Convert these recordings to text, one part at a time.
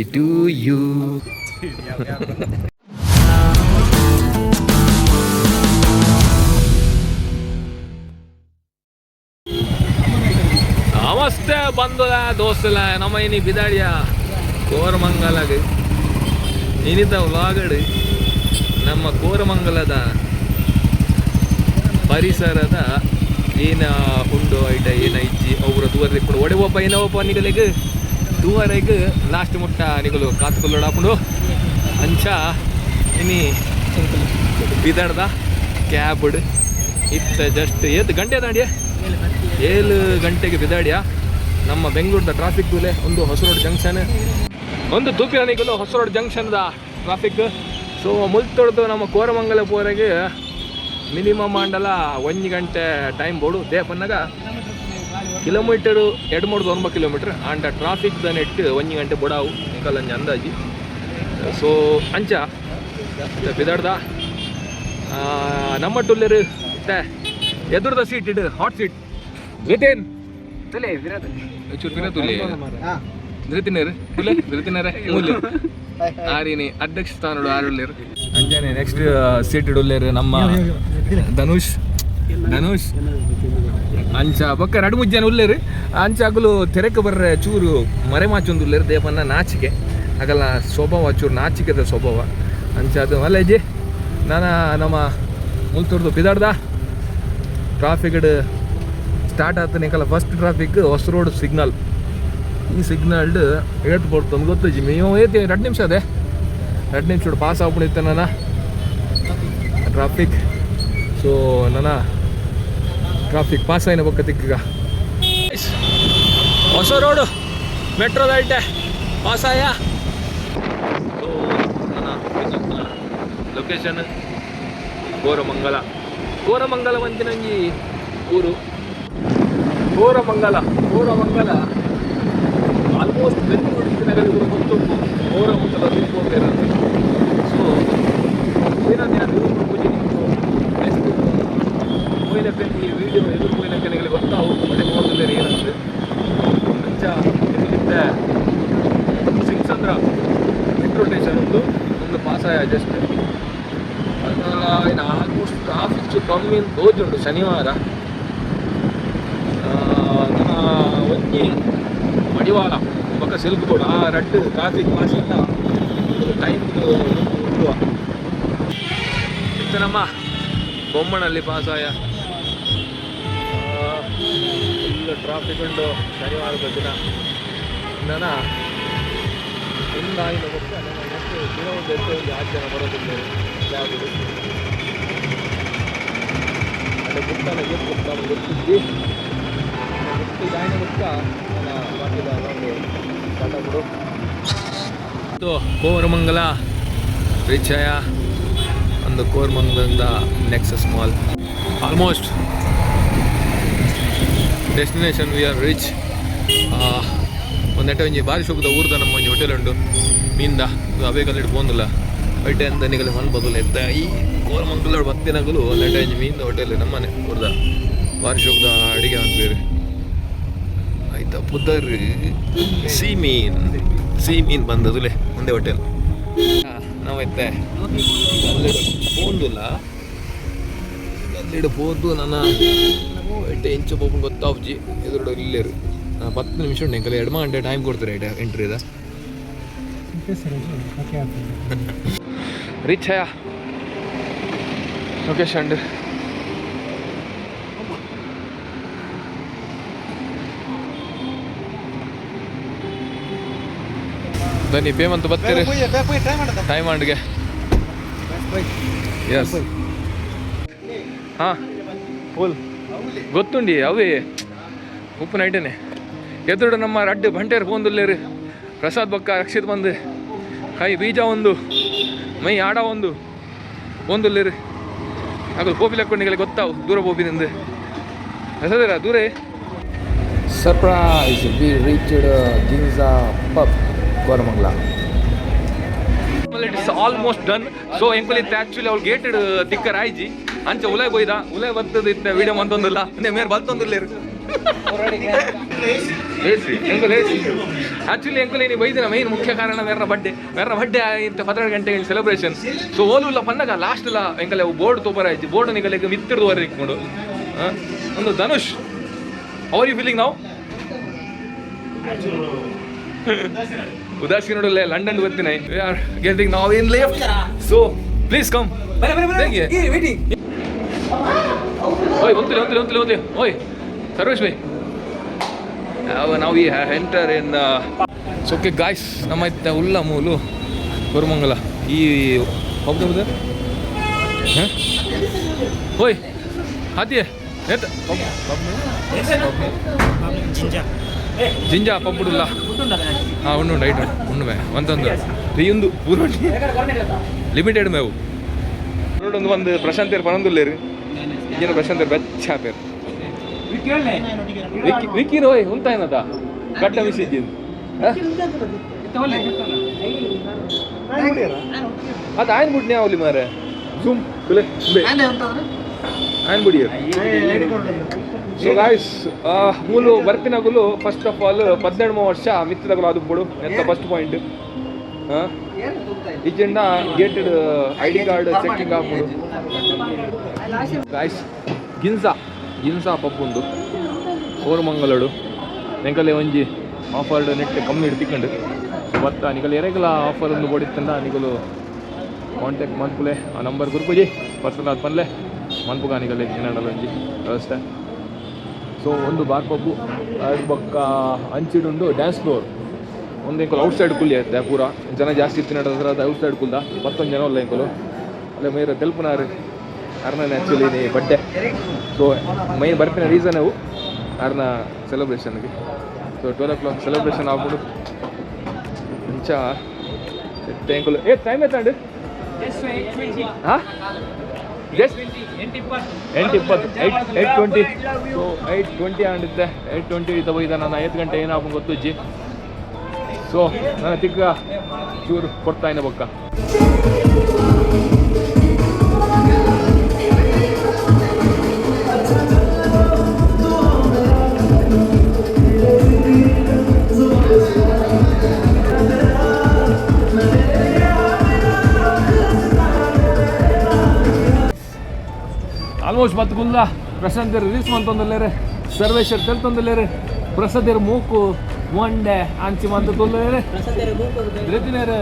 to you. ನಮಸ್ತೆ ಬಂಧುಲ ದೋಸ್ತಲ ನಮ್ಮ ಇನಿ ಬಿದಾಡಿಯ ಕೋರಮಂಗಲಗ ಇನಿತ ವ್ಲಾಗಡ್ ನಮ್ಮ ಕೋರಮಂಗಲದ ಪರಿಸರದ ಏನ ಉಂಡು ಐಟ ಏನ ಇಜ್ಜಿ ಅವ್ರ ದೂರ ಇಪ್ಪಡು ಒಡೆ ಒಬ್ಬ ಏನವಪ್ಪ ನಿಗಲಿಗೆ ದೂವರೆಗೆ ಲಾಸ್ಟ್ ಮುಟ್ಟ ನಿಗಲು ಕಾತ್ಕೊಳ್ಳೋಡಾಪುಂಡು ಅಂಚ ಇನಿ ಬಿದಾಡ್ದ ಕ್ಯಾಬ್ಡ್ ಇತ್ತ ಜಸ್ಟ್ ಏತ್ ಗಂಟೆ ದಾಂಡಿಯ 7 ಗಂಟೆಗೆ ಬಿದಾಡಿಯ ನಮ್ಮ ಬೆಂಗಳೂರದ ಟ್ರಾಫಿಕ್ ದೂಲೆ ಒಂದು ಹೊಸ ರೋಡ್ ಜಂಕ್ಷನ್ ಒಂದು ತೂಪಿನಿಗಲು ಹೊಸ ರೋಡ್ ಜಂಕ್ಷನ್ದ ಟ್ರಾಫಿಕ್ ಸೊ ಮುಲ್ತೊಡ್ದು ನಮ್ಮ ಕೋರಮಂಗಲ ಪೋರೆಗೆ ಮಿನಿಮಮ್ ಮಂಡಲ 1 ಗಂಟೆ ಟೈಮ್ ಬೋಡು ದೇಪನ್ನಾಗ ಕಿಲೋಮೀಟರು 239 ಕಿಲೋಮೀಟರ್ ಅಂಡ ಟ್ರಾಫಿಕ್ ದ ನೆಟ್ 1 ಗಂಟೆ ಬೋಡಾವು ನಿಕಲಂಜ ಅಂದಾಜಿ ಸೊ ಅಂಚ ಬಿದಾಡ್ದ ನಮ್ಮ ಟುಲ್ಲೆರು ಇತ್ತೆ ಎದುರ್ದ ಸೀಟ್ ಇಡು ಹಾಟ್ ಸೀಟ್ ಧೃತೇನ್ ತುಲೆ ಚೂರು ಪಿನ ತುಲೆ ಧೃತಿನರು ತುಲೆ ಧೃತಿನರೇ ಮೂಲೆ ಆರಿನಿ ಅಧ್ಯಕ್ಷ ಸ್ಥಾನಡು ಆರುಳ್ಳೇರು ಅಂಜಾನೆ ನೆಕ್ಸ್ಟ್ ಸೀಟ್ ಇಡುಳ್ಳೇರು ನಮ್ಮ ಧನುಷ್ ಅಂಚ ಪಕ್ಕ ರಡು ಮುಜ್ಜಾನೆ ಉಳ್ಳೇರು ಅಂಚ ಆಗಲು ತೆರೆಕ ಬರ್ರೆ ಚೂರು ಮರೆ ಮಾಚೊಂದು ಉಳ್ಳೇರು ದೇಪನ್ನ ನಾಚಿಕೆ ಆಗಲ್ಲ ಸ್ವಭಾವ ಚೂರು ನಾಚಿಕೆದ ಸ್ವಭಾವ ಅಂಚ ಅದು ಅಲ್ಲೇಜಿ ನಾನು ನಮ್ಮ ಮುಲ್ತೂರ್ದು ಬಿದಾಡ್ದ ಟ್ರಾಫಿಕ್ ಸ್ಟಾರ್ಟ್ ಆಗ್ತಾನೆ ಕಲ ಫಸ್ಟ್ ಟ್ರಾಫಿಕ್ ಹೊಸ ರೋಡ್ ಸಿಗ್ನಲ್ ಈ ಸಿಗ್ನಲ್ಡ್ ಏಟ್ ಬರ್ತಂದು ಗೊತ್ತು ಜಿ ನೀವು ಏತಿ 2 ನಿಮಿಷ ಅದೇ 2 ನಿಮಿಷ ಪಾಸ್ ಆಗ್ಬಿಡುತ್ತೆ ನಾನು ಟ್ರಾಫಿಕ್ ಸೊ ನನ್ನ ಟ್ರಾಫಿಕ್ ಪಾಸ್ ಆಯ್ನ ಬಕ್ಕ ತಿಕ್ಕೀಗ ಹೊಸ ರೋಡು ಮೆಟ್ರೋದ ಐಟೆ ಪಾಸ್ ಆಯ ಸೊ ನನ್ನ ಲೊಕೇಶನ್ ಕೋರಮಂಗಲ ಮಂದಿನಂಗಿ ಊರು ಕೋರಮಂಗಲ ಆಲ್ಮೋಸ್ಟ್ ಬೆಂಗಳೂರು ನಗರಗಳು ಮತ್ತೊಂದು ಕೋರಮಂಗಲ ತಿಳ್ಕೊಂಡಿರೋದು ಸೊ ಏನಂದ್ರೆ ಅದು ಪೂಜೆ ನೆಕ್ಸ್ಟ್ ಕೊಯ್ಲಕ್ಕೆ ಈ ವಿಡಿಯೋ ಎದುರು ಕೊಯ್ಲಕ್ಕೆ ನಿಮಗೆ ಗೊತ್ತಾವು ಮತ್ತೆ ಹೋಗಲೇ ಏನಂದ್ರೆ ಅಂಚ ಇಲ್ಲಿಂದ ಸಿಂಗ್ಸಂದ್ರ ಮೆಟ್ರೋ ಸ್ಟೇಷನ್ ಒಂದು ಪಾಸ್ ಆಯ ಜಸ್ಟ್ ಇನ್ನು ಆಲ್ಮೋಸ್ಟ್ ಟ್ರಾಫಿಕ್ ಕಮ್ಮಿ ಅಂತ ತೋಜುಂಟು ಶನಿವಾರ ನನ್ನ ಒಂಜಿ ಮಡಿವಾಳ ಪಕ್ಕ ಸಿಲ್ಕ್ ಬೋರ್ಡ್ ಆ ರಡ್ಡು ಟ್ರಾಫಿಕ್ ಮಾಸಿಂದ ಟೈಮ್ ಉಂಟುವ ಇತ್ತು ನಮ್ಮ ಬೊಮ್ಮನಲ್ಲಿ ಪಾಸಾಯ ಫುಲ್ ಟ್ರಾಫಿಕ್ ಉಂಟು ಶನಿವಾರದ ದಿನ ನನ್ನ ಇಂದಾಯಿನ ಗೊತ್ತ ನನ್ನ ನೆಕ್ಸ್ಟ್ ದಿನ ಒಂದು ಎತ್ತೊಂದು 8 ಜನ ಬರೋದಿಲ್ಲ ಯಾವುದು ಅದೇ ಗೊತ್ತಾನ ಏನು ಗೊತ್ತಾ ಗೊತ್ತಿದ್ದಿ ಗಾಯನ ಗೊತ್ತ ನನ್ನ ಬಾಕಿದ ಒಂದು ಟಾಟಾ ಬಿಡು ಇದು ಕೋರಮಂಗಲ ರಿಚಯ ಒಂದು ಕೋರಮಂಗಲದ Nexus mall almost destination we are reach ಒಂದೆಟ ಒಂಜಿ ಬಾರಿ ಶೋಕದ ಊರ್ದ ನಮ್ಮ ಒಂಜಿ ಹೋಟೆಲ್ ಉಂಟು ಮೀನ್ದ ಅವೇ ಕಲ್ಲಿಟ್ಟು ಪೋಂದಿಲ್ಲ ಬೈಟೆ ಅಂತ ನಿಗಲಿ ಮನ್ ಬದಲು ಎತ್ತ ಈ ಕೋರಮಂಗಲ ಬತ್ತಿನಗಲು ಒಂದೆಟ ಒಂಜಿ ಮೀನ್ದ ಹೋಟೆಲ್ ನಮ್ಮನೆ ಊರ್ದ ಬಾರಿ ಶೋಕದ ಅಡಿಗೆ ಅಂತೀರಿ ಆಯ್ತಾ ಪುದರ್ ಸೀ ಮೀನ್ ಬಂದದುಲೆ ಒಂದೇ ಹೋಟೆಲ್ ನಾವೈತೆ ಪೋಂದಿಲ್ಲ ಅಲ್ಲಿಡು ಪೋದು ನನ್ನ ಬೈಟೆ ಇಂಚು ಪೋಪನ್ ಗೊತ್ತಾವ್ಜಿ ಎದುರು ಇಲ್ಲೇರು 10 ನಿಮಿಷ ಉಂಟು ಎಂಕಲ್ಲ 2 ಗಂಟೆ ಟೈಮ್ ಕೊಡ್ತಾರೆ ಎಂಟ್ರಿದ ರಿಚ್ ಹಯ ಲೊಕೇಶನ್ ಬನ್ನಿ ಪೇಮೆಂಟ್ ಬರ್ತೀರಿ ಟೈಮ್ ಅಂಡ್ಗೆ ಎಸ್ ಹಾಂ ಫುಲ್ ಗೊತ್ತುಂಡಿ ಅವೇ ಉಪ್ಪು ನೈಟೇನೆ ಎದುರು ನಮ್ಮ ರಡ್ಡು ಬಂಟೇರು ಪೋಂದುಲ್ಲೇರು ಪ್ರಸಾದ್ ಬಕ್ಕ ರಕ್ಷಿತ್ ಬಂದು ಕೈ ಬೀಜ ಒಂದು ಮೈ ಆಡ ಒಂದು ಪೋಂದುಲ್ಲೇರು ಆಗಲು ಪೋಪಿ ಲೆಕ್ಕೊಂಡಿಗೆಲ್ಲ ಗೊತ್ತಾವು ದೂರ ಪೋಪಿನಿಂದ ಹೆಸರ ದೂರೇ surprise we reached Ginza pub Koramangala it is almost done so ಎಂಕುಲ್ ಇತ್ತು ಆ್ಯಕ್ಚುಲಿ ಅವ್ರು ಗೇಟೆಡ್ ತಿಕ್ಕರ್ ಆಯ್ಜಿ ಅಂಚೆ ಉಲೆ ಬೊಯ್ದ ಉಲೆ ಬರ್ತದ ಇತ್ತ ವಿಡಿಯೋ ಮಂತೊಂದಿಲ್ಲ ಮೇರ್ ಬಲ್ತೊಂದಿಲ್ಲೇರು ಆಕ್ಚುಲಿ ಎಂಕುಲ್ ನೀನು ಬೈದಿನ ಮೈನ್ ಮುಖ್ಯ ಕಾರಣ ಬೇರೆ ಬಡ್ಡೆ ಇಂತ 12 ಗಂಟೆಗೆ ಸೆಲೆಬ್ರೇಷನ್ ಸೊ ಓಲುಲ್ಲ ಪನ್ನಗ ಲಾಸ್ಟ್ ಲ ಎಂಕಲೆ ಬೋರ್ಡ್ ತೋಪರ ಆಯ್ತು ಬೋರ್ಡ್ ನಿಗಲಿಗೆ ಮಿತ್ತಿಡ್ದುವರೆ ಇಟ್ಕೊಂಡು ಒಂದು ಧನುಷ್ ಅವರ್ ಯು ಫೀಲಿಂಗ್ ನಾವು ಉದಾಸೀನೋಡಲ್ಲೇ ಲಂಡನ್ ಬರ್ತೀನಿ we are getting now in left so please come ಓಯ್ ಒಂತಲಿ ಓಯ್ ಸರ್ವೇಶ್ ಬೈ ನಾವು ಈ ಎಂಟರ್ ಇನ್ ಓಕೆ ಗಾಯ್ಸ್ ನಮ್ಮ ಇತ್ತ ಉಲ್ಲ ಮೂಲು ಕೊರಮಂಗಲ ಈ ಹೌದು ಓಯ್ ಹಾತಿಯೇ ಜಿಂಜಾ ಪಪ್ಪುಡುಲ್ಲ ಹಾಂ ಉಂಡು ಐಟು ಉಂಡು ಮೇ ಒಂದೊಂದು ರೀಯೊಂದು ಪೂರ್ವಟಿ ಲಿಮಿಟೆಡ್ ಮೇವು ನೋಡೊಂದು ಒಂದು ಪ್ರಶಾಂತೇರು ಪನೊಂದುಲ್ಲೇರು ಈಗಿನ ಪ್ರಶಾಂತೇರು ಬೆಚ್ಚ ಪೇರು ವಿಕ್ಕಿ ರೋಯ್ ಉಂತ ಏನದ ಕಟ್ಟ ಮಿಸಿದ್ದೀನಿ ಅದು ಆಯ್ನ್ ಬಿಡ್ನಿ ಅವಲಿ ಮಾರೆ ಜೂಮ್ ಆಯ್ನ್ ಬಿಡಿ ಸೊ ಗಾಯ್ಸ್ ಮೂಲು ಬರ್ತಿನಗುಲು ಫಸ್ಟ್ ಆಫ್ ಆಲ್ 17 ವರ್ಷ ಮಿತ್ತದಗುಲು ಅದು ಬಿಡು ಎಂತ ಫಸ್ಟ್ ಪಾಯಿಂಟ್ ಈಚಿಂದ ಗೇಟೆಡ್ ID ಕಾರ್ಡ್ ಚೆಕಿಂಗ್ ಆಗ್ಬಿಡು ಗಾಯ್ಸ್ ಗಿನ್ಸಾ ಪಪ್ಪುಂಡು ಕೋರಮಂಗಲಡು ನೆಂಕಲೆ ಒಂಜಿ ಆಫರ್ ನೆಟ್ ಕಮ್ಮಿ ತಿಕ್ಕೊಂಡು ಬತ್ತ ನಿಗಲು ಎರೆಗಲ ಆಫರ್ ಒಂದು ಬೋಡಿತ್ತಂದ ನಿಗಲು ಕಾಂಟ್ಯಾಕ್ಟ್ ಮನ್ಪುಲೆ ಆ ನಂಬರ್ ಗುರುಪುಜಿ ಪರ್ಸನಲ್ ಪನ್ಲೆ ಮನ್ಪುಗ ನಿಗಲೆ ಏನಾಡಲ್ಲ ಒಂಜಿ ವ್ಯವಸ್ಥೆ ಸೊ ಒಂದು ಬಾರ್ಪಬ್ಬು ಎರಡು ಬೊಕ್ಕ ಅಂಚಿಡುಂಡು ಡ್ಯಾನ್ಸ್ ಫ್ಲೋರ್ ಒಂದು ಎಂಕಲು ಔಟ್ಸೈಡ್ ಕುಲ್ಲಿ ಆಯ್ತು ಪೂರ ಜನ ಜಾಸ್ತಿ ಇತ್ತಿನ ಔಟ್ಸೈಡ್ ಕುಲ್ದ 11 ಜನ ಅಲ್ಲ ಎಂಕಲು ಅಲ್ಲೇ ಮೇರೆ ತೆಲ್ಪುನಾರು ಅರ್ನ ಆ್ಯಕ್ಚುಲಿ ನೀ ಬಡ್ಡೆ ಸೊ ಮೈನ್ ಬರ್ತಿನ ರೀಸನ್ ಅವು ಅರ್ನ ಸೆಲೆಬ್ರೇಷನ್ಗೆ ಸೊ 12 o'clock ಸೆಲೆಬ್ರೇಷನ್ ಆಗ್ಬಿಡು ಇಂಚ ಎಂಕಲು ಟೈಮ್ ಆಯ್ತಂಡು ಹಾಂ ಜಸ್ಟ್ 8:20 ಸೊ 8:20 ಅಂಡಿದ್ದೆ 8:20 ತಗೋಯ್ದ ನಾನು 5 ಗಂಟೆ ಏನಾಗ ಗೊತ್ತುಜ್ಜಿ ಸೊ ನನ್ನ ತಿಕ್ಕ ಚೂರು ಕೊಡ್ತಾ ಇನ್ನ ಬೊಕ್ಕ ಆಲ್ಮೋಸ್ಟ್ ಬತ್ತುಗುಲ್ಲ ಪ್ರಶಾಂತರು ರೀಲ್ಸ್ ಮಂತೊಂದಲ್ಲೇರೆ ಸರ್ವೇಶ್ವರ್ ತೆಲ್ತೊಂದಲ್ಲೇರೆ ಪ್ರಸಾದೇರು ಮೂಕು ಮೊಂಡೆ ಅಂಚಿ ಮಂತ ತೊಂದಲೇರೆ ರೀತಿನೇರು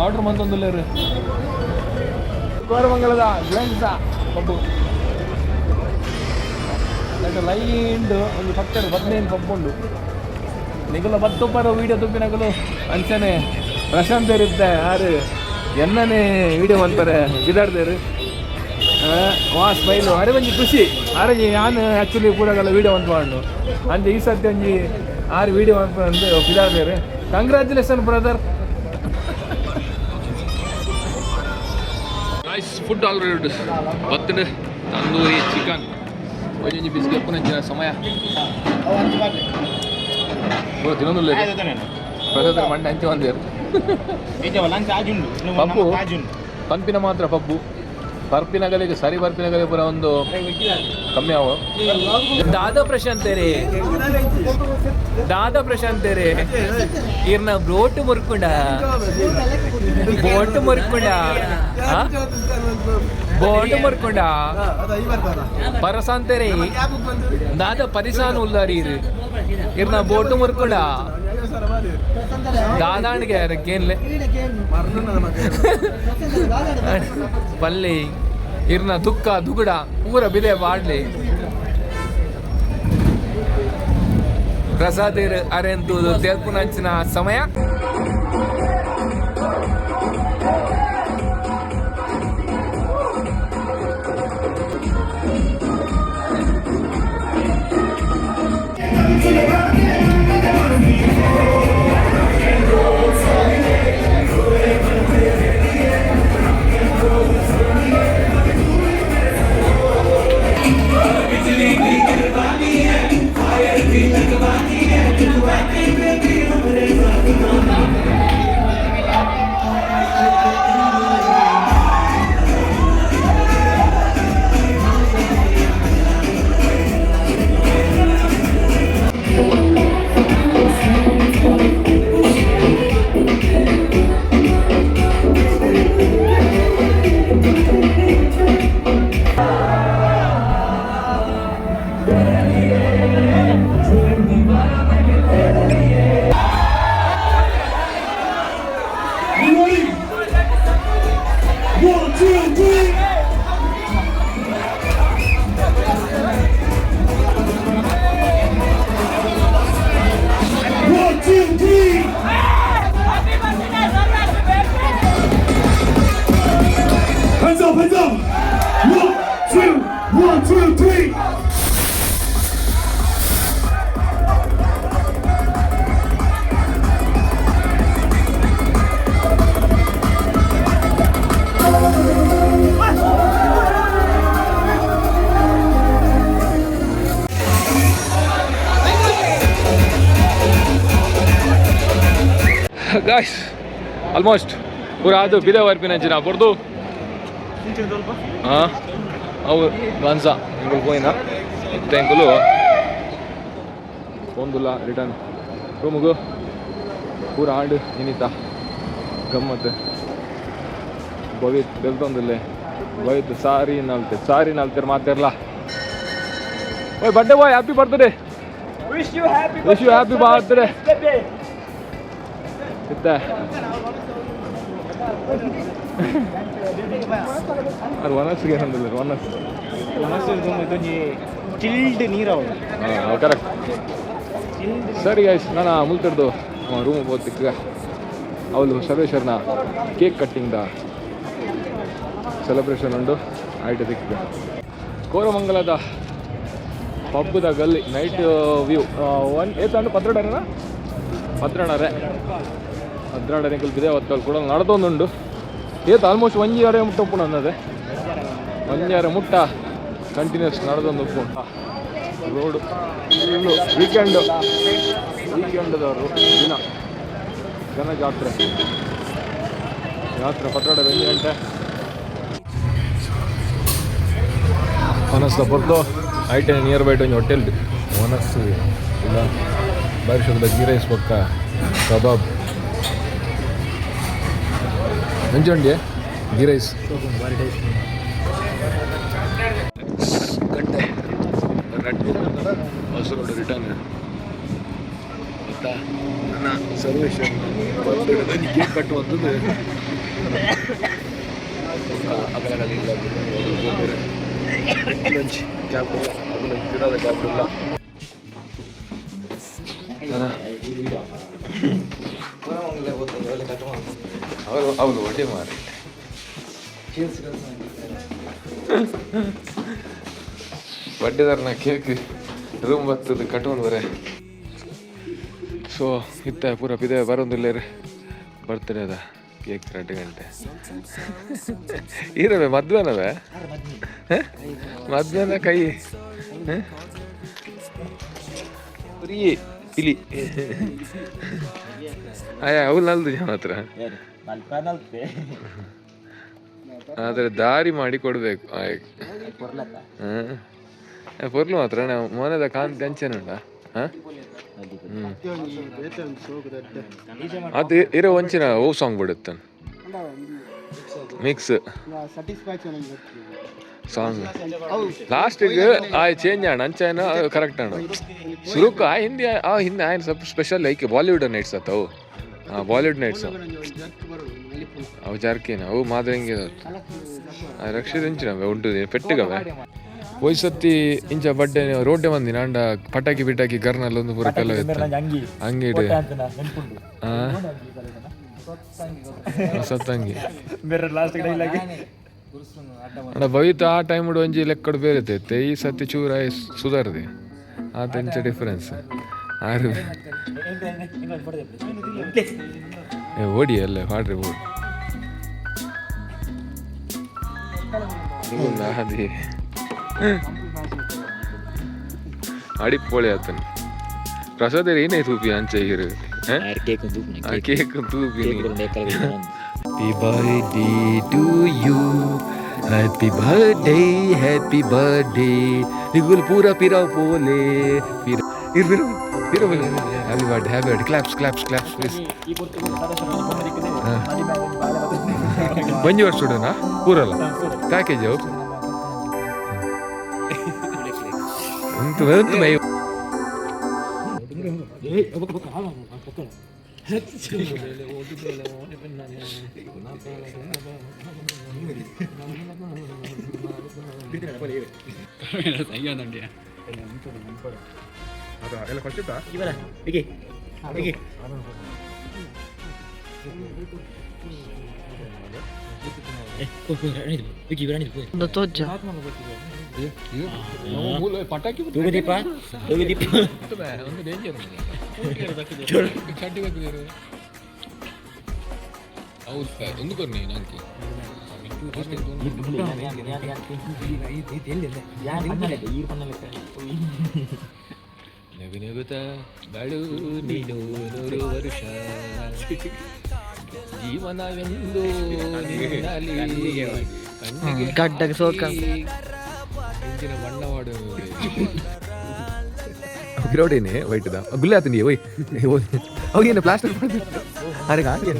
ಆರ್ಡರ್ ಮಂತೊಂದಲ್ಲೇರೆ ಕೋರಮಂಗಲದ ಗ್ಲೆನ್ಸ ಪಬ್ಬು ಲೈಂಡ್ ಒಂದು 15 ಪಬ್ಬುಂಡು ನಿಗಲ ಬತ್ತೊಬ್ಬರ ವೀಡಿಯೋ ತುಪ್ಪಿನಗಲು ಅಂಚನೆ ಪ್ರಶಾಂತರಿದ್ದೆ ಯಾರು ಎನ್ನನೇ ವೀಡಿಯೋ ಅಂತಾರೆ ಬಿದಾಡ್ದೇರು ವಾ ಸ್ಮೈಲು ಅರೆ ಒಂಜಿ ಖುಷಿ ಅರೆ ನಾನು ಆ್ಯಕ್ಚುಲಿ ಪೂರಗಲ್ಲ ವೀಡಿಯೋ ಅಂತ ಮಾಡು ಅಂಚೆ ಈ ಸರ್ತಿ ಒಂಜಿ ಆರು ವೀಡಿಯೋ ಅಂತ ಬಿದಾಡ್ದೇರು congratulation brother nice food already ಬತ್ತಡೆ ತಂದೂರಿ ಚಿಕನ್ ಒಂಜಿ ಬಿಸ್ಕೆಟ್ ಪುನಃ ಸಮಯ ತಿನ್ನೋದಿಲ್ಲ ಪ್ರಸಾದ ಮಂಡೆ ಹಂಚೆ ಬಂದೇರು ಪಪ್ಪು ಪಂಪಿನ ಮಾತ್ರ ಪಪ್ಪು ಬರ್ಪಿನಗಲಿಗೆ ಸರಿ ಬರ್ಪಿನಗಲಿಗೆ ಪೂರ ಒಂದು ಕಮ್ಮಿ ಅವು ದಾದಾ ಪ್ರಶಾಂತೇರೆ ಇರ್ನ ಬೋಟ್ ಮುರ್ಕೊಂಡ ಪರಸಂತೇರೆ ದಾದ ಪರಿಸಾನ ಉಲ್ಲಾರಿ ಇರ್ನ ಬೋಟ್ ಮುರ್ಕೊಂಡ ದಾದಾಣಿಗೆ ಕೇನ್ಲೆ ಪಲ್ಲಿ ಇರ್ನ ದುಃಖ ದುಗುಡ ಪೂರ ಬಿದೆ ಬಾಡ್ಲಿ ಪ್ರಸಾದ್ ಅರೆಂತು ತೇಲ್ಪುನಂಚಿನ ಸಮಯ ready? 1, 2, 3. 1, 2, 3. Hands up, hands up. 1, 2, 1, 2, 3. Guys almost ಪೂರ ಅದು ಬಿದೆ ವರ್ಪಿನ ಬರ್ದು ಹಾಂ ಅವು ಗಾನ್ಸ ಇಂಗುಲು ಪೋಯಿನ ಮತ್ತೆ ಇಂಗುಲು ಒಂದುಲ್ಲ ರಿಟರ್ನ್ ರೂಮುಗು ಪೂರ ಆಂಡ್ ಇನ್ನಿತ ಗಮ್ಮತ್ತು ಭವಿತ್ ಬೆಲ್ತೊಂದಿಲ್ಲೆ ಭವಿತ್ ಸಾರಿ ನಾಲ್ತೆ ಮಾತಾಡ್ಲ ಓಯ್ birthday boy happy birthday wish you happy birthday ಇತ್ತೆ ಅದು ಒನಸ್ಗೆ ಏನಂದಿಲ್ಲ ಚಿಲ್ಡ್ ನೀರು ಹಾಂ ಕರೆಕ್ಟ್ ಸರಿ ಗಾಯ್ಸ್ ನಾನು ಮುಲ್ತಿಡ್ದು ರೂಮಿಗೆ ಹೋಗ್ತಿಕ್ಕ ಅವಳು ಸರ್ವೇಶ್ವರನ ಕೇಕ್ ಕಟ್ಟಿಂಗ್ದ ಸೆಲೆಬ್ರೇಷನ್ ಉಂಡು ಆಯ್ತು ದಿಕ್ಕ ಕೋರಮಂಗಲದ ಪಬ್ಬದ ಗಲ್ಲಿ ನೈಟ್ ವ್ಯೂ ಏತಂಡು ಪತ್ರಡರೆ ಬಿದೆ ಹೊತ್ತಲ್ಲಿ ಕೂಡ ನಡೆದೊಂದುಂಡು ಏತು ಆಲ್ಮೋಸ್ಟ್ ಒಂಜಾರೆ ಮುಟ್ಟ ಉಪ್ಪುಂಡು ಅನ್ನದೆ ಒಂಜಾರೆ ಮುಟ್ಟ ಕಂಟಿನ್ಯೂಸ್ ನಡೆದೊಂದು ಉಪ್ಪುಂಡು ರೋಡು ಫುಲ್ಲು ವೀಕೆಂಡ್ದವರು ದಿನ ಜನ ಜಾತ್ರೆ ಪತ್ರಡ 2 ಗಂಟೆ ಮನಸ್ಸು ಬರ್ತು ಐಟೆ ನಿಯರ್ ಬೈಟ್ ಒಂದು ಹೋಟೆಲ್ ಮನಸ್ಸು ಇಲ್ಲ ಬಾರಿ ಶಬ್ದ ಗೀ ರೈಸ್ ಪಕ್ಕ ಕಬಾಬ್ ನಂಜುಂಡಿ ಗೀ ರೈಸ್ ಗಂಟೆ ಹೊಸ ರೋಡ್ ರಿಟರ್ನ್ ಆಯಿತಾ ನನ್ನ ಸರ್ವೇಶ್ವರ ಕೇಕ್ ಕಟ್ಟುವಂಥದ್ದು ಅಗಲಗಳಲ್ಲಿ ಇಲ್ಲ ಲಂಚ್ ಕ್ಯಾಬ್ ಇಲ್ಲ ಇರೋದ ಕ್ಯಾಬ್ ಇಲ್ಲ ಹೌದು ಒಡ್ಡಿ ಮಾರಿ ಬಡ್ಡಿದಾರನ ಕೇಕ್ ರೂಮ್ ಬರ್ತದೆ ಕಟ್ಕೊಂಡು ಬರೇ ಸೊ ಇತ್ತ ಪೂರ ಪಿದೆ ಬರೋದಿಲ್ಲ ರೀ ಬರ್ತಡೇ ಅದ ಕೇಕ್ 2 ಗಂಟೆ ಇರವೆ ಮದ್ವೆನವೇ ಮದ್ವೆನ ಕೈ ಫ್ರೀ ಇಲಿ ಅಯ್ಯ ಅವು ನಲ್ದು ಜನ ಹತ್ರ ಆದರೆ ದಾರಿ ಮಾಡಿ ಕೊಡಬೇಕು ಪೊರ್ಲು ಮಾತ್ರ ನಾವು ಮನೆದ ಕಾಂತಿ ಅಂಚೆನುಂಡ ಹಾಂ ಅದು ಇರೋ ಒಂಚಿನ ಓ ಸಾಂಗ್ ಬಿಡುತ್ತೆ ಮಿಕ್ಸ್ ಸಾಂಗ್ ಲಾಸ್ಟಿಗೆ ಚೇಂಜ್ ಆಣ ಅಂಚೆನ ಕರೆಕ್ಟ್ ಆಣ ಸುರುಕ ಹಿಂದಿ ಹಿಂದೆ ಆಯ್ನ ಸ್ವಲ್ಪ ಸ್ಪೆಷಲ್ ಐಕೆ ಬಾಲಿವುಡ್ ನೈಟ್ಸ್ ಅತ್ತವು ಬಾಲಿವುಡ್ ನೈಟ್ಸ್ ಅವು ಜಾರ್ಕೇನ ಅವು ಮಾದ್ರಂಗೆ ರಕ್ಷಿತ ಇಂಚಿನವೆ ಉಂಟು ಪೆಟ್ಟಿಗವೆ ವಯಸ್ಸತ್ತಿ ಇಂಚ ಬಡ್ಡೆ ರೋಡ್ಡೆ ಬಂದಿನ ಅಂಡ ಪಟಾಕಿ ಬಿಟಾಕಿ ಗರ್ನಲ್ಲಿ ಒಂದು ಪೂರ ಕೆಲ ಹಂಗೆ ಸತ್ತಂಗಿ ಅಣ್ಣ ಭವಿತ ಆ ಟೈಮ್ ಒಂಜಿ ಲೆಕ್ಕಡು ಬೇರೆ ತೈತೆ ಈ ಸತಿ ಚೂರ ಸುಧಾರದೆ ಆತ ಇಂಚ ಡಿಫರೆನ್ಸ್ ಆರು ಓಡಿ ಅಲ್ಲ ಹಾಡ್ರಿ ಓಡಿ ಅದೇ ಅಡಿಪೊಳಿ ಆತನ ಪ್ರಸಾದ ಏನೇ ತೂಪಿ ಅಂಚೆ ಹಿರು ಕೇಕ್ ತೂಪಿ happy birthday to you happy birthday ನಿಗುಲ್ ಪೂರ ಪಿರಾವ್ ಪೋಲೆ ಹ್ಯಾಪಿ ಬರ್ಡೇ ಕ್ಲಾಪ್ಸ್ ಪ್ಲೀಸ್ ಮಂಜು ವರ್ಷ ಸುಡೋಣ ಪೂರಲ್ಲ ಪ್ಯಾಕೇಜ್ ಅಂತ ಮೈ ಎಲ್ಲ ಕೊಟ್ಟಿತ್ತಾ ಪಟಾಕಿ ಒಂದು ಡೇಂಜರ್ ಹೌದು ಸರ್ ಒಂದು ಕೊರ್ನಿ ನನಗೆ ನಗುತ್ತ ಬಾಳು ನೀನು 100 ವರ್ಷ ಜೀವನವೆಂದು ಗಡ್ಡಗೆ ಸೋಕ ಇಂಚಿನ ಬಣ್ಣವಾಡು ಗಿರೋಡೇನೆ ವೈಟ್ದ ಗುಲ್ಲೆ ಆತಂಡಿ ಒಯ್ ಅವಾಗೇನು ಪ್ಲಾಸ್ಟರ್ ಮಾಡಿದ್ರು ಅದಕ್ಕೆ ಹಾಗೆ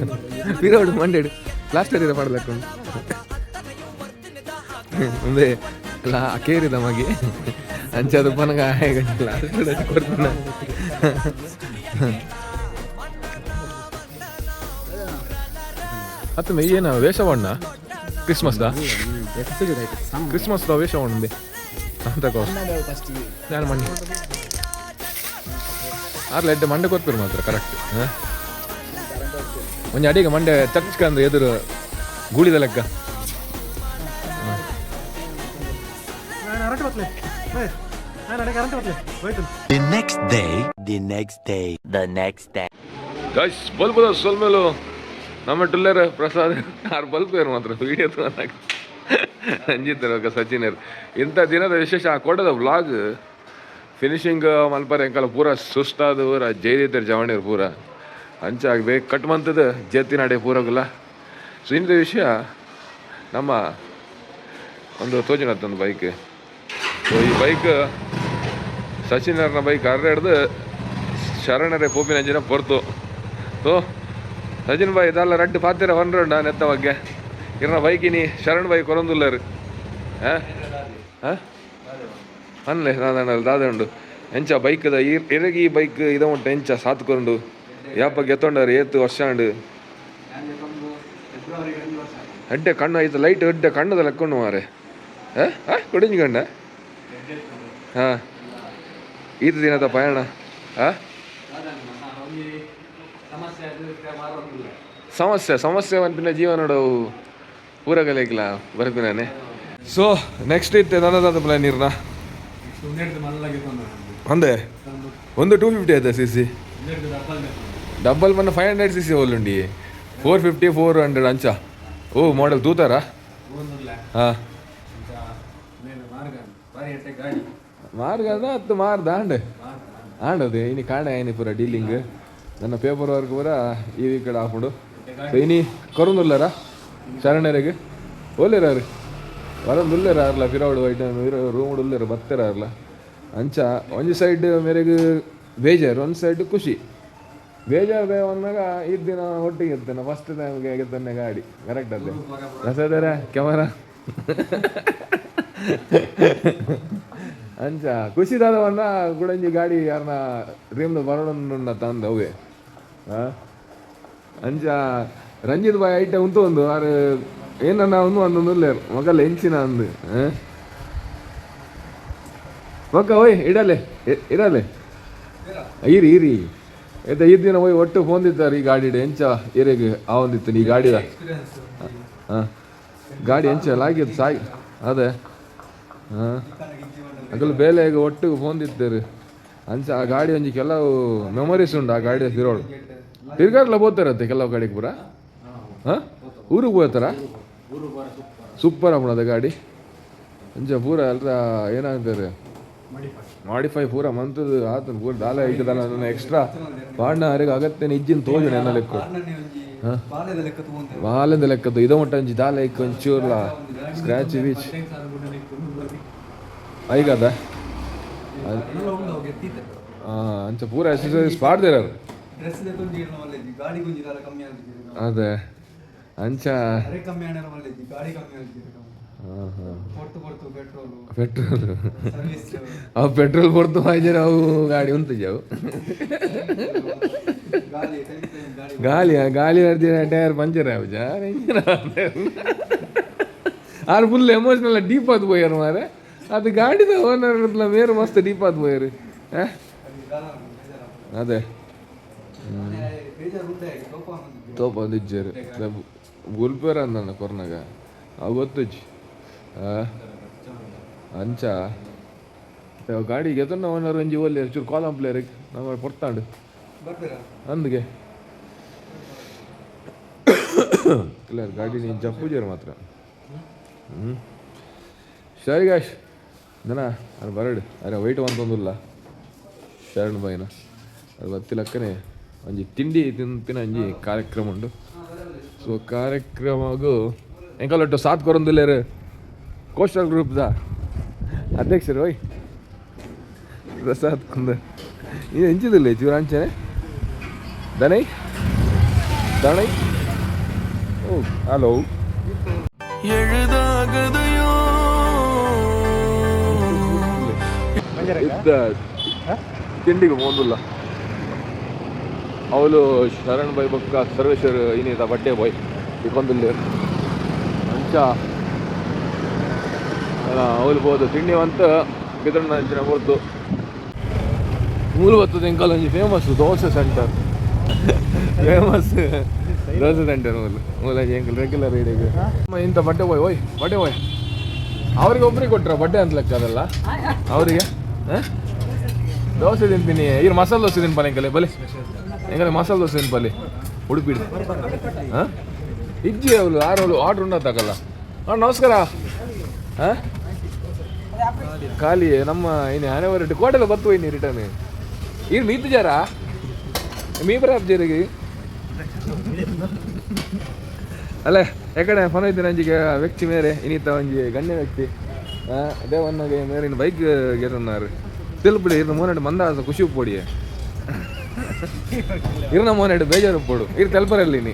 ಗಿರೋಡು ಮಂಡೇಡು ಪ್ಲಾಸ್ಟರ್ ಇದೆ ಮಾಡ್ಬೇಕು ಮುಂದೆ ಕೇರಿದ ಮಗೆ ಅಂಚದು ಪನಗ ಕೊಡ್ತಾನ ಅತ್ತ ಏನು ವೇಷವಣ್ಣ ಕ್ರಿಸ್ಮಸ್ದ ಕ್ರಿಸ್ಮಸ್ದ ವೇಷವಣ್ಣಂದೆ ಅಂತಕೋ ನಾನು ಮಣ್ಣಿ ಆರ್ಲ ಎಡ್ಡೆ ಮಂಡೆ ಕೊಡ್ತೀರಿ ಮಾತ್ರ ಕರೆಕ್ಟ್ ಒಂಜಿ ಅಡಿಗೆ ಮಂಡೆ ಚಚ್ಕಂದ್ರೆ ಎದುರು ಗೂಳಿದ ಲೆಕ್ಕ The next day. ಗೈಸ್ ಬಲ್ಬದ ಸೊಲ್ಮೇಲು ನಮ್ಮ ಟುಲ್ಲರ್ ಪ್ರಸಾದ್ ಆರು ಬಲ್ಪ್ ಏರು ಮಾತ್ರ ವೀಡಿಯೋ ಅಂಜಿದ್ದಾರೆ ಸಚಿನರು ಇಂಥ ದಿನದ ವಿಶೇಷ ಕೊಡದ ವ್ಲಾಗ್ ಫಿನಿಶಿಂಗ್ ಮಲ್ಪರೆ ಅಂಕಲ ಪೂರ ಸುಸ್ತಾದ ಊರ ಜೈರಿದ್ದಾರೆ ಜವಣಿಯರು ಪೂರ ಹಂಚಾಗಬೇಕು ಕಟ್ ಮಂತದ ಜೇತಿ ನಾಡೆ ಪೂರಗಲ್ಲ ಸೊ ಇಂಥ ವಿಷಯ ನಮ್ಮ ಒಂದು ತೋಜನತ್ತೊಂದು ಬೈಕ್ ಸೊ ಈ ಬೈಕ್ ಸಚಿನರ್ನ ಬೈಕ್ ಹಿಡ್ದು ಶರಣರೇ ಪೋಪಿನ ಅಂಜಿನ ಪೊರ್ತು ತೋ ಸಚಿನ್ ಬಾಯ್ ಇದೆಲ್ಲ ರಡ್ಡು ಪಾತಿರ ಹೊಂಡ್ರ ನೆತ್ತ ಬಗ್ಗೆ ಇರ್ನ ಬೈಕಿನಿ ಶರಣ್ ಬಾಯ್ ಕೊರೊಂದುಲ್ಲರು ಅನ್ಲೆ ನಾದಣ್ಣಲ್ಲಿ ದಾದ ಉಂಡು ಎಂಚ ಬೈಕ್ದ ಇರಗಿ ಬೈಕ್ ಇದ ಉಂಟು ಎಂಚ ಸಾತ್ಕೊಂಡು ಯಾಪ ಗೆತ್ತೊಂಡರು ಏತು ವರ್ಷ ಉಂಡು ಅಡ್ಡೆ ಕಣ್ಣು ಆಯ್ತು ಲೈಟ್ ಅಡ್ಡೆ ಕಣ್ಣದ ಲೆಕ್ಕೊಂಡು ಮಾರೆ ಕೊಡಿಂಜಿ ಕಣ್ಣ ಹಾಂ ಈತ ದಿನದ ಪಯಣ ಸಮಸ್ಯೆ ಅಂತಿನ ಜೀವನ ಪೂರಗಲಿಕ್ಲ ಬರ್ತೀನೇ ಸೊ ನೆಕ್ಸ್ಟ್ ಇತ್ತೆ ನನ್ನದಾದ ಪ್ಲಾನ್ ಇರ್ನ ಅಂದೆ ಒಂದು 250 ಆಯ್ತಾ CC ಡಬ್ಬಲ್ ಮನ್ನ 500 CC ಹೋಲುಂಡಿ 450 400 ಅಂಚ ಓ ಮಾಡೆಲ್ ತೂತಾರಾ ಹಾಂ ಮಾರ್ಗ ಅದು ಮಾರ್ದ ಆಂಡದು ಇನಿ ಕಾಣ ಏನಿ ಪೂರ ಡೀಲಿಂಗ್ ನನ್ನ ಪೇಪರ್ ವರ್ಕ್ ಪೂರ ಈ ಕಡೆ ಹಾಕೊಂಡು ಸೊ ಇನಿ ಕೊರೊಂದುಲ್ಲರ ಶರಣರಿಗೆ ಓಲೇರಾರು ವರಂದುಲ್ಲೇರ ಆರ್ಲ ಪಿರವಡು ವೈಟ್ ರೂಮ್ ಉಲ್ಲೇರ ಬತ್ತೇರಾರ್ಲ ಅಂಚ ಒಂದು ಸೈಡ್ ಮೇರೆಗೆ ಬೇಜಾರು ಒಂದು ಸೈಡ್ ಖುಷಿ ಬೇಜಾರು ಅಂದಾಗ ಈ ದಿನ ಒಟ್ಟಿಗೆ ಇರ್ತೇನೆ ಫಸ್ಟ್ ಟೈಮ್ಗೆ ಗೆತ್ತನ್ನೇ ಗಾಡಿ ಕರೆಕ್ಟ್ ಅದೇ ರಸದಾರ ಕ್ಯಾಮರಾ ಅಂಚ ಖುಷಿದಾದವನ್ನ ಗುಡಂಜಿ ಗಾಡಿ ಯಾರನ್ನ ಡ್ರೀಮ್ದು ಬರೋಣ ತಂದ ಅವೇ ಅಂಚ ರಂಜಿತ್ ಬಾಯ್ ಐಟ ಉಂಟು ಒಂದು ಆರು ಏನನ್ನ ಒಂದೊಂದು ಮಗಲ್ಲ ಹೆಂಚಿನ ಅಂದು ಮಕ್ಕ ಓಯ್ ಇಡಲೆ ಇರಿ ಆಯ್ತಾ ಈ ದಿನ ಹೋಯ್ ಒಟ್ಟು ಫೋನ್ ದಿತ್ತಾರೆ ಈ ಗಾಡಿ ಎಂಚ ಏರಿಯಾಗೆ ಆ ಒಂದಿತ್ತು ಈ ಗಾಡಿದ ಹಾಂ ಗಾಡಿ ಎಂಚ ಲಾಗಿದ್ದು ಸಾಯಿ ಅದೇ ಹಾಂ ಅಗಲು ಬೇಲೆಗೆ ಒಟ್ಟಿಗೆ ಫೋನ್ ದಿತ್ತೇರು ಅಂಚ ಆ ಗಾಡಿ ಒಂಜಿ ಕೆಲವು ಮೆಮೊರೀಸ್ ಉಂಡು ಆ ಗಾಡಿಯ ತಿರೋಳು ತಿರ್ಗಾಡ್ಲ ಬೋತಾರತ್ತೆ ಕೆಲವು ಗಾಡಿಗೆ ಪೂರ ಹಾಂ ಊರಿಗೆ ಹೋಗ್ತಾರ ಸೂಪರ್ ಅದ ಗಾಡಿ ಅಂಚ ಪೂರ ಎಲ್ಲ ಏನಾಗ್ತಾರೆ ಮಾಡಿಫೈ ಪೂರ ಮಂತದ್ದು ಆತನ ಪೂರ ದಾಲ ಇಟ್ಟದಲ್ಲ ನನ್ನ ಎಕ್ಸ್ಟ್ರಾ ಪಾಡ್ನ ಅವರಿಗೆ ಅಗತ್ಯನ ಇಜ್ಜಿನ ತೋಜನ ಎನ್ನ ಲೆಕ್ಕ ಹಾಂ ಬಾಲೆಂದ ಲೆಕ್ಕದ್ದು ಇದ ಮಟ್ಟ ಒಂಜಿ ದಾಲ ಇಕ್ಕ ಒಂಚೂರ್ಲ ಸ್ಕ್ರಾಚ್ ಬೀಚ್ ಐಗದ ಅಂಚ ಪೂರ ಎಕ್ಸಸೈಸ್ ಪಾಡ್ದೇರ ಅದೇ ಅಂಚ ಪೆಟ್ರೋಲ್ ಅವು ಪೆಟ್ರೋಲ್ ಕೊಡ್ತು ಹಾಜರ ಅವು ಗಾಡಿ ಉಂಟು ಜಾವು ಗಾಳಿ ಹೊಡೆದಿನ ಟೈರ್ ಪಂಚರ್ ಆಗುಜ ಆರು ಫುಲ್ ಎಮೋಷನಲ್ ಡೀಪ್ ಆದ್ போயாரு ಮಾರೆ ಅದು ಗಾಡಿದ ಓನರ್ ಮೇರು ಮಸ್ತ್ ಡೀಪ್ ಆದ್ போயாரு ಅದೇ ತೋಪ ಒಂದಿಜ್ಜರು ಗುಲ್ಪೇರ ಅಂದಣ್ಣ ಕೊರ್ನಾಗ ಅವು ಗೊತ್ತಜ್ಜಿ ಅಂಚ ಗಾಡಿ ಗೆತನ ಓನರ್ ಒಂಜಿ ಒಳ್ಳೆ ಚೂರು ಕಾಲಂ ಪ್ಲೇಯರ್ ನಮ್ಮ ಪೊರ್ತಾಂಡು ಅಂದ್ಗೆ ಕ್ಲಿಯರ್ ಗಾಡಿ ನೀನು ಜಪ್ಪುಜರು ಮಾತ್ರ ಸರಿ ಗಾಶ್ ದನ ಅದು ಬರಡು ಅರೆ ವೈಟ್ ಅಂತಂದಿಲ್ಲ ಶರಣ್ ಬೈನ ಅದು ಬತ್ತಿಲಕ್ಕನೆ ಒಂಜಿ ತಿಂಡಿ ತಿಂಪಿನ ಒಂಜಿ ಕಾರ್ಯಕ್ರಮ ಉಂಡು ಸೊ ಕಾರ್ಯಕ್ರಮಗೂ ಎಂಕಲೊಟ್ಟು ಸಾತ್ ಕೊರೊಂದುಲ್ಲೇರು ಕೋಸ್ಟಲ್ ಗ್ರೂಪ್ದ ಅಧ್ಯಕ್ಷರು ಓಯ್ ಪ್ರಸಾದ್ ಕುಂದರ್ ಇದು ಎಂಚಿದಿಲ್ಲ ಚೂರು ಅಂಚನೆ ದನೈ ದಣೈ ಓ ಹಲೋ ಎഴുದಾಗದೆಯೋ ಇದ್ದ ತಿಂಡಿಗೆ ಹೋದಿಲ್ಲ ಅವಳು ಶರಣ್ ಬೈ ಬೊಕ್ಕ ಸರ್ವೇಶ್ವರ್ ಇನ್ನಿದ ಬಟ್ಟೆ ಬಾಯ್ ಇಕ್ಕೊಂದಿಲ್ಲ ಅಂಚ ಅವಳು ಹೋದ ತಿಂಡಿ ಅಂತ ಬಿದ್ರಣ್ಣ ಅಂಚಿನ ಹೊರತು ಮೂಲ ಬರ್ತದೆ ಎಂಕಲ್ ಒಂಜಿ famous dosa centre famous dosa centre ಮೂಲ ಎಂಕಲ್ ರೆಗ್ಯುಲರ್ ಇಡಿಗೆ ಇಂಥ ಬಟ್ಟೆ ಬಾಯ್ ಓಯ್ ಬಟ್ಟೆ ಬಾಯ್ ಅವ್ರಿಗೆ ಒಬ್ರಿಗೆ ಕೊಟ್ರ ಬಟ್ಟೆ ಅಂತ ಲೆಕ್ಕ ಅದಲ್ಲ ಅವರಿಗೆ ದೋಸೆ ತಿಂತೀನಿ ಈಗ ಮಸಾಲೆ ದೋಸೆ ತಿನ್ಪಲ್ಲ ಎಂಕಲೆ ಬಲಿ ಎಂಕಲೆ ಮಸಾಲೆ ದೋಸೆ ತಿನ್ಪಲ್ಲಿ ಉಡುಪಿ ಹಾಂ ಇಜ್ಜಿ ಅವಳು ಯಾರು ಆರ್ಡ್ರ್ ಉಂಡ ತಗಲ್ಲ ನಮಸ್ಕಾರ ಹಾಂ ಖಾಲಿ ನಮ್ಮ ಇನ್ನು ಆನೆವರೆಟ್ಟು ಕೋಟೆಲ್ಲ ಬತ್ತು ಇನ್ನು ರಿಟರ್ನ್ ಇನ್ನು ಮೀತು ಜಾರ ಮೀ ಬರಾಬ್ ಜರಿಗೆ ಅಲ್ಲ ಯಾಕಡೆ ಫೋನ್ ಐತೆ ನಂಜಿಗೆ ವ್ಯಕ್ತಿ ಮೇರೆ ಇನ್ನಿತ್ತ ಒಂಜಿ ಗಣ್ಯ ವ್ಯಕ್ತಿ ಅದೇ ಒನ್ನಾಗೆ ಮೇರೆ ಇನ್ನು ಬೈಕ್ ಗೆರన్నారు ತಿಳ್ಬಿಡಿ ಇನ್ನು ಮೋನೆಡು ಮಂದ ಖುಷಿ ಪೋಡಿ ಇರ್ನ ಮೋನೆಡು ಬೇಜಾರು ಪೋಡು ಇರ್ ತೆಲ್ಪರಲ್ಲಿ ನೀ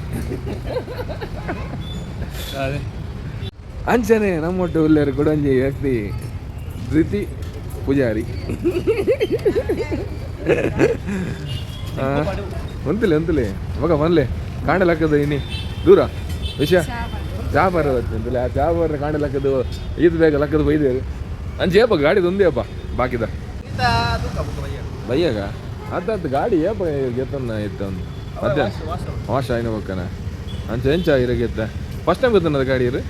ಅಂಚನೆ ನಮ್ಮೊಟ್ಟು ಉಳ್ಳೇರು ಕೊಡೊಂಜಿ ವ್ಯಕ್ತಿ ಧೃತಿ ಪೂಜಾರಿ ಒಂತಿಲೆ ಮಗ ಮನ್ಲೆ ಕಾಂಡಲಕ್ಕದ ಇನ್ನಿ ದೂರ ವಿಷಯ ಚಾಪಾರ ಅಂತಲೇ ಆ ಚಾಪಾರ ಕಾಂಡಲಕ್ಕದು ಈದ್ ಬೇಗ ಲಕ್ಕದ ಬೈದೇರು ಅಂಚೆ ಏಪ ಗಾಡಿ ಒಂದೇ ಅಪ್ಪ ಬಾಕಿದ ಬೈಯಾಗ ಅದ ಗಾಡಿ ಏಪ ಗೆತ್ತನ್ನ ಇತ್ತು ಒಂದು ಮಧ್ಯಾಹ್ನ ವಾಶ ಆಯ್ನ ಬಕ್ಕನ ಅಂಚೆ ಎಂಚ ಇರ ಗೆತ್ತ ಫಸ್ಟ್ ಟೈಮ್ ಗೆತ್ತನದ ಗಾಡಿ ಇರು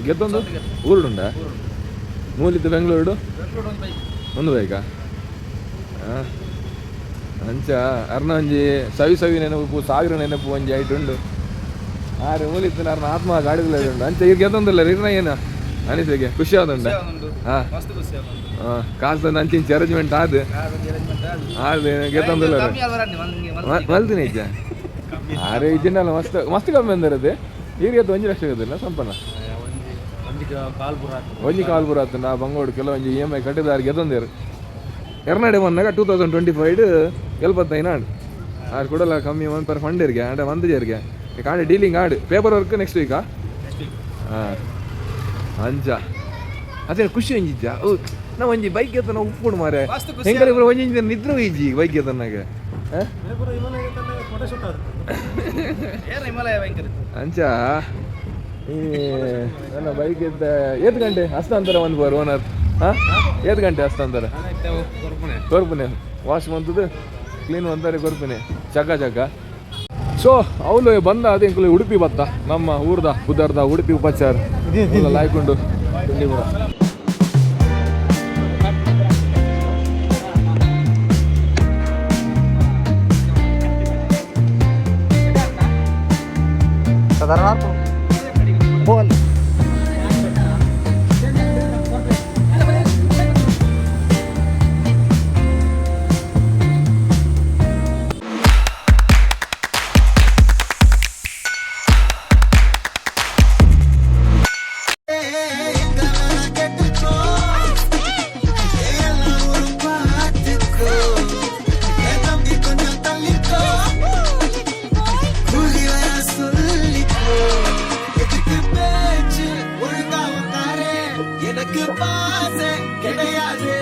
ಗೆತ್ತೊಂದು ಊರುಡುಂಡ ಮೂಲಿತ್ತು ಬೆಂಗಳೂರು ಒಂದು ಬೈಕಾ ಅಂಚ ಅರ್ನ ಒಂಜಿ ಸವಿ ನೆನಪು ಸಾವಿರ ನೆನಪು ಒಂಜಿ ಐಟುಂಡು ಆರೆ ಮೂಲಿತ್ತು ಅರ್ನ ಆತ್ಮ ಗಾಡಿಗಳು ಉಂಡು ಅಂಚ ಈಗ ಗೆತ್ತೊಂದಿಲ್ಲ ಇರ್ನ ಏನು ಅನಿಸಿಗೆ ಖುಷಿ ಆದುಂಡ ಹಾಂ ಹಾಂ ಕಾಸು ಅಂಚಿನ ಅರೇಂಜ್ಮೆಂಟ್ ಆದ ಗೆತ್ತೊಂದಿಲ್ಲ ಮಲ್ತೀನಿ ಇಜ್ಜ ಆರೆ ಇಜ್ಜಿನಲ್ಲ ಮಸ್ತ್ ಮಸ್ತ್ ಕಮ್ಮಿ ಅಂದಿರದೆ ಈಗ ಎದ್ದು 1 ಲಕ್ಷ ಗದಿಲ್ಲ ಸಂಪನ್ನ ಒಂಜಿ ಕಾಲ್ಪುರ ಆತು ನಾ ಬಂಗೋಡು ಕೆಲವೊಂಜಿ EMI ಕಟ್ಟಿದಾರು ಗೆತ್ತೊಂದಿರು ಎರನಾಡೆ ಬಂದಾಗ 2025 ಎಲ್ಪತ್ತೈದು ಆಡು ಆರು ಕೊಡಲ್ಲ ಕಮ್ಮಿ ಒಂದು ಪರ್ ಫಂಡ್ ಇರ್ಗೆ ಆಡ ಒಂದು ಜರ್ಗೆ ಕಾಂಡೆ ಡೀಲಿಂಗ್ ಆಡು ಪೇಪರ್ ವರ್ಕ್ ನೆಕ್ಸ್ಟ್ ವೀಕಾ ಹಾಂ ಅಂಚ ಅದೇ ಖುಷಿ ಒಂಜಿಜ್ಜ ಓ ನಾ ಒಂಜಿ ಬೈಕ್ ಎತ್ತನ ಉಪ್ಪುಡು ಮಾರೆ ಹೆಂಗರ ಇಬ್ಬರು ಒಂಜಿ ನಿದ್ರೆ ಇಜ್ಜಿ ಬೈಕ್ ಎತ್ತನಾಗ ಅಂಚ ನನ್ನ ಬೈಕ್ ಎತ್ತ ಏತ್ ಗಂಟೆ ಹಸ್ತಾಂತರ ಒಂದು ಬರ್ ಓನರ್ ಹಾಂ ಏತ್ ಗಂಟೆ ಹಸ್ತಾಂತರ ಕೊರ್ಪುನೆ ವಾಶ್ ಬಂತದ್ದು ಕ್ಲೀನ್ ಅಂತಾರೆ ಕೊರ್ಪುನೆ ಚಕ ಸೊ ಅವಳು ಬಂದ ಅದೇ ಉಡುಪಿ ಬತ್ತ ನಮ್ಮ ಊರ್ದ ಬುದ್ಧಾರ್ದ ಉಡುಪಿ ಉಪಚಾರ ಲಾಯ್ಕೊಂಡು साधारण बोल எனக்கு பாச கிடையாது